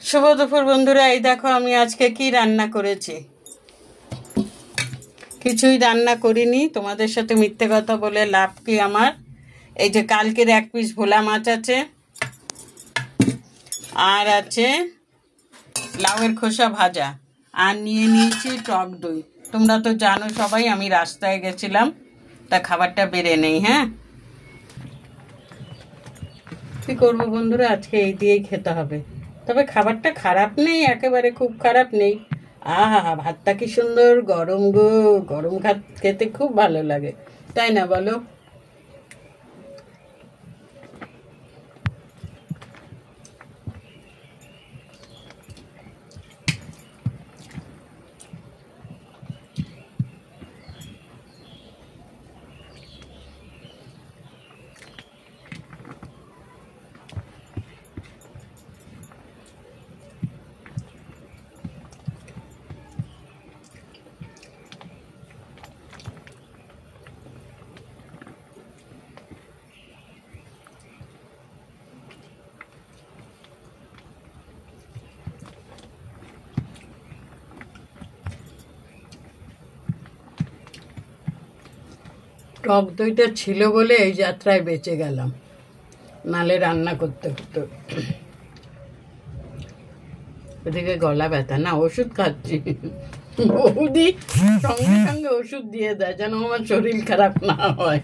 শুভ দুপুর বন্ধুরা। এই দেখো আমি আজকে কি রান্না করেছি। কিছুই রান্না করিনি, তোমাদের সাথে মিথ্যে কথা বলে লাভ কি আমার। এই যে কালকের এক পিস ভোলা মাছ আছে, আর আছে লাউয়ের খোসা ভাজা, আর নিয়ে নিয়েছি টক দই। তোমরা তো জানো সবাই আমি রাস্তায় গেছিলাম, তা খাবারটা বেড়ে নেই। হ্যাঁ, কি করবো বন্ধুরা, আজকে এই দিয়েই খেতে হবে। তবে খাবারটা খারাপ নেই, একেবারে খুব খারাপ নেই। আহা, ভাতটা কি সুন্দর গরম গো, গরম খেতে খুব ভালো লাগে, তাই না বলো? টক দইটা ছিল বলে এই যাত্রায় বেঁচে গেলাম, নালে রান্না করতে হতো। ওদিকে গলা ব্যথা, না ওষুধ খাচ্ছি। বৌদি সঙ্গে সঙ্গে ওষুধ দিয়ে দেয় যেন আমার শরীর খারাপ না হয়।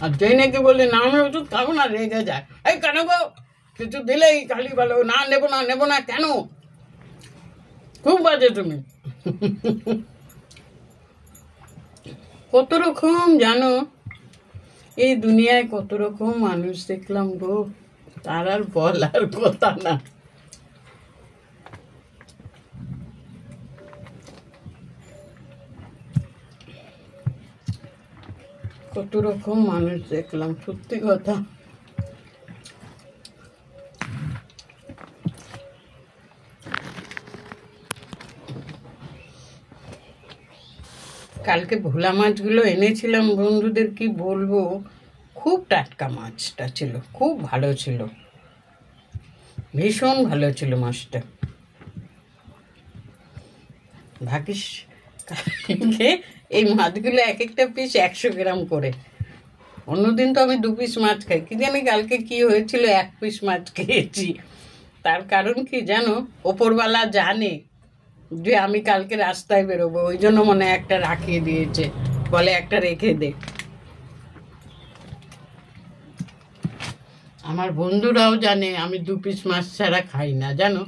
আর যেই নাকি বলে না আমি ওষুধ খাবো না, রেগে যায়। এই কেন গো, কিছু দিলেই খালি বলো না নেবো না নেবো না, কেন? খুব বাজে তুমি। কত রকম জানো, এই দুনিয়ায় কত রকম মানুষ দেখলাম গো, তার আর বলার কথা না। কত রকম মানুষ দেখলাম, সত্যি কথা। কালকে ভোলা মাছগুলো এনেছিলাম বন্ধুদের, কি বলবো, খুব টাটকা মাছটা ছিল, খুব ভালো ছিল, ভীষণ ভালো ছিল মাছটা। ভাবিস কালকে এই মাছগুলো এক একটা পিস 100 গ্রাম করে। অন্যদিন তো আমি 2 পিস মাছ খাই, কি জানি কালকে কি হয়েছিল, 1 পিস মাছ খেয়েছি। তার কারণ কি জানো, ওপরওয়ালা জানে যে আমি কালকে রাস্তায় বেরোবো, ওই জন্য মনে একটা রাখিয়ে দিয়েছে, বলে একটা রেখে দে। আমার বন্ধুরাও জানে আমি 2 পিস মাছ ছাড়া খাই না, জানো।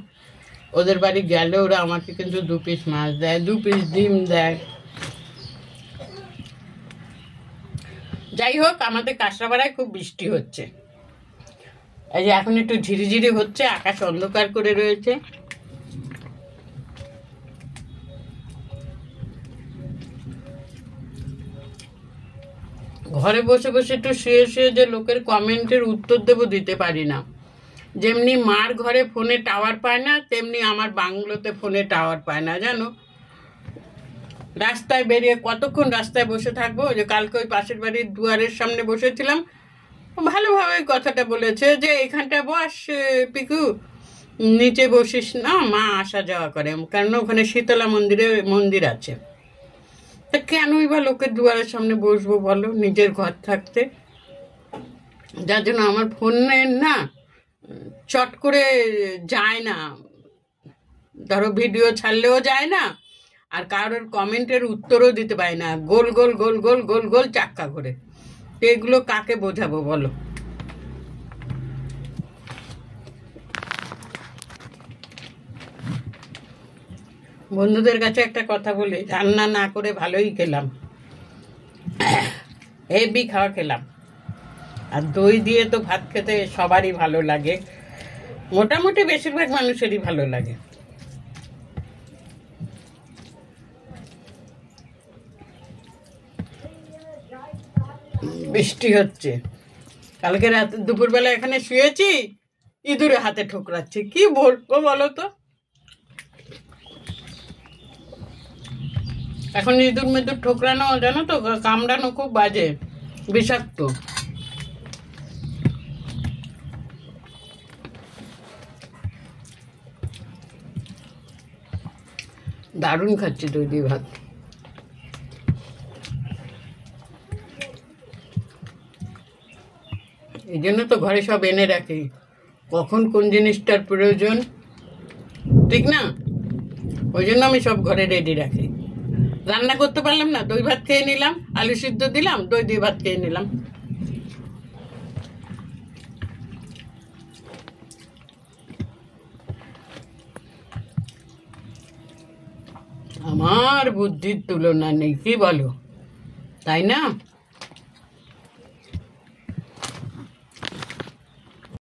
ওদের বাড়ি গেলে ওরা আমাকে কিন্তু 2 পিস মাছ দেয়, 2 পিস ডিম দেয়। যাই হোক, আমাদের কাঁচরাপাড়ায় খুব বৃষ্টি হচ্ছে। এই যে এখন একটু ঝিরিঝিরি হচ্ছে, আকাশ অন্ধকার করে রয়েছে। ঘরে বসে বসে একটু শুয়ে শুয়ে যে লোকের কমেন্টের উত্তর দেবো, দিতে পারি না। যেমনি মার ঘরে ফোনে টাওয়ার পায় না, তেমনি আমার বাংলোতে ফোনে টাওয়ার পায় না, জানো। রাস্তায় বেরিয়ে কতক্ষণ রাস্তায় বসে থাকবো। যে কালকে ওই পাশের বাড়ির দুয়ারের সামনে বসেছিলাম, ভালোভাবে কথাটা বলেছে যে এখানটা বস পিকু, নিচে বসিস না, মা আসা যাওয়া করে, কারণ ওখানে শীতলা মন্দির আছে। তা কেনই বা লোকের দুয়ারের সামনে বসবো বলো, নিজের ঘর থাকতে। যার জন্য আমার ফোনের না চট করে যায় না, ধরো ভিডিও ছাড়লেও যায় না, আর কারোর কমেন্টের উত্তরও দিতে পারি না, গোল গোল গোল গোল গোল গোল চাক্কা করে। এগুলো কাকে বোঝাবো বলো। বন্ধুদের কাছে একটা কথা বলি, রান্না না করে ভালোই খেলাম, হেভি খাওয়া খেলাম। আর দই দিয়ে তো ভাত খেতে সবারই ভালো লাগে, মোটামুটি বেশিরভাগ মানুষেরই ভালো লাগে। বৃষ্টি হচ্ছে, কালকে রাতে দুপুরবেলা এখানে শুয়েছি, ইঁদুরে হাতে ঠোকরাচ্ছে, কি বলবো বলো তো। এখন ইঁদুর মেদুর ঠোকরানো জানো তো, কামড়ানো খুব বাজে, বিষাক্ত। দারুণ খাচ্ছি দই দিয়ে ভাত। এই জন্য তো ঘরে সব এনে রাখি, কখন কোন জিনিসটার প্রয়োজন, ঠিক না? ওই জন্য আমি সব ঘরে রেডি রাখি। রান্না করতে পারলাম না, দই ভাত খেয়ে নিলাম, আলু সিদ্ধ দিলাম, দই দিয়ে ভাত খেয়ে নিলাম। আমার বুদ্ধির তুলনা নেই, কি বলো, তাই না?